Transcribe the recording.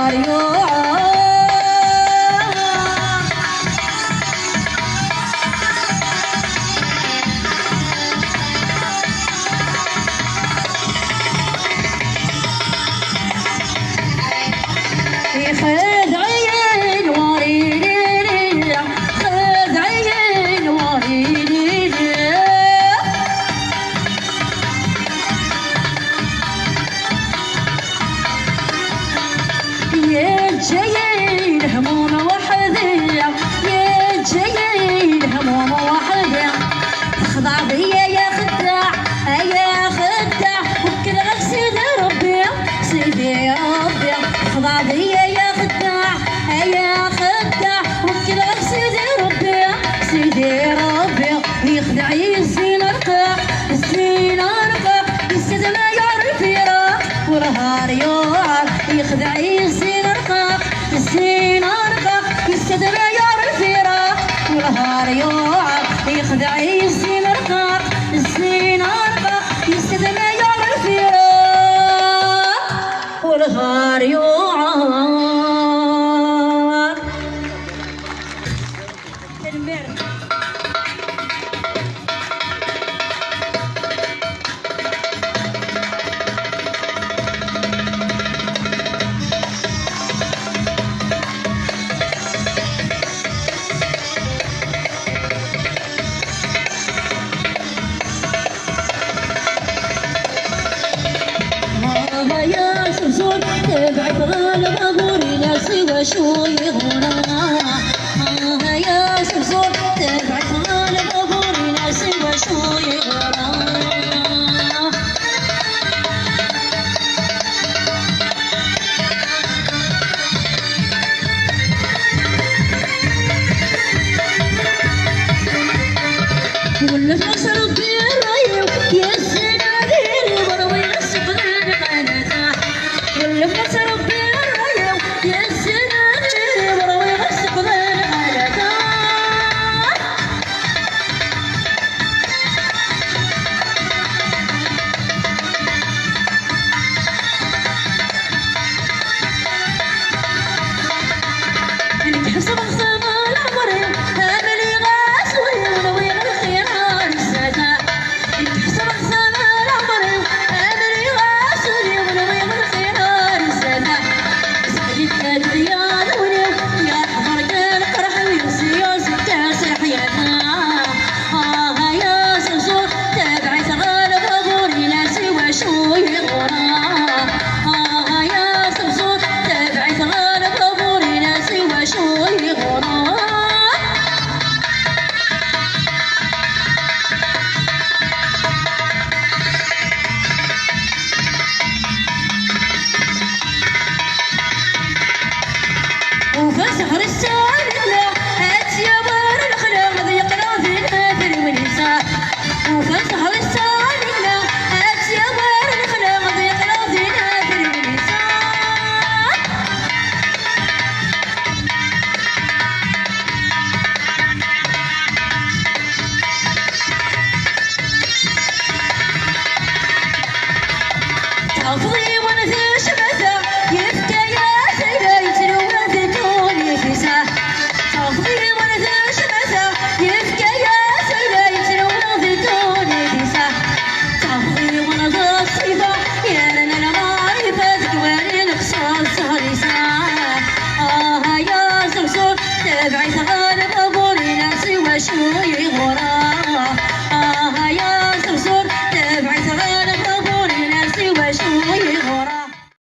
والغار يوعى خذ عين وريني خذ عين وريني يا جايين هموم وحدي يا جايين هموم وحدي خضع بيا يا خداع يا خداع وكل غير سيدي ربي سيدي ربي خضع بيا يا خداع يا خداع وكل غير سيدي ربي سيدي ربي يخدع يزين رقاق الزين رقاق يسد ما يعرف يراق والهار يوعر يخدع يزين رقاق الزين رقاق يسد ما يعرف يراق والهار يوعر يخدع يزين رقاق الزين رقاق يسد ما يعرف يراق والهار يوعر يا سمسون تبعت غالب أبوري لا سوى شو يغنى يا سمسون تبعت غالب أبوري لا سوى شو يغنى ولا في ربي الرأي يا السنادير وروي السقلان قناتا ولا في ربي الرأي يا السنادير وروي السقلان قناتا انك حسب خصام العمر هذا اللي غاسوي وروي الخير السادة انك حسب خصام العمر هذا اللي غاسوي وروي الخير السادة سعيد الديار ولو يا حضر قال قرح ويوسي ستة حياتنا يا سمسور تبعت غالب أبوري لا سوى شو يغرى يا سمسور تبعت غالب أبوري لا سوى شو يغرى وفي سهر السالة هات يا بار الخلا ضيق راضينا في الونساء وفي سهر السالة هات يا بار الخلا ضيق راضينا في الونساء تعطي وانا ذي شمسة يبكى يا سيدة يتلوى ذكوني في ساعة تعطي وانا ذي شمسة يبكى يا سيدة يتلوى ذكوني في ساعة تعطي وانا ذي الصيفة يا لنا المعرفة ذكواني نقصان سهري ساعة يا سمسور تبعي غالب أبوري لا سوى شو يغرى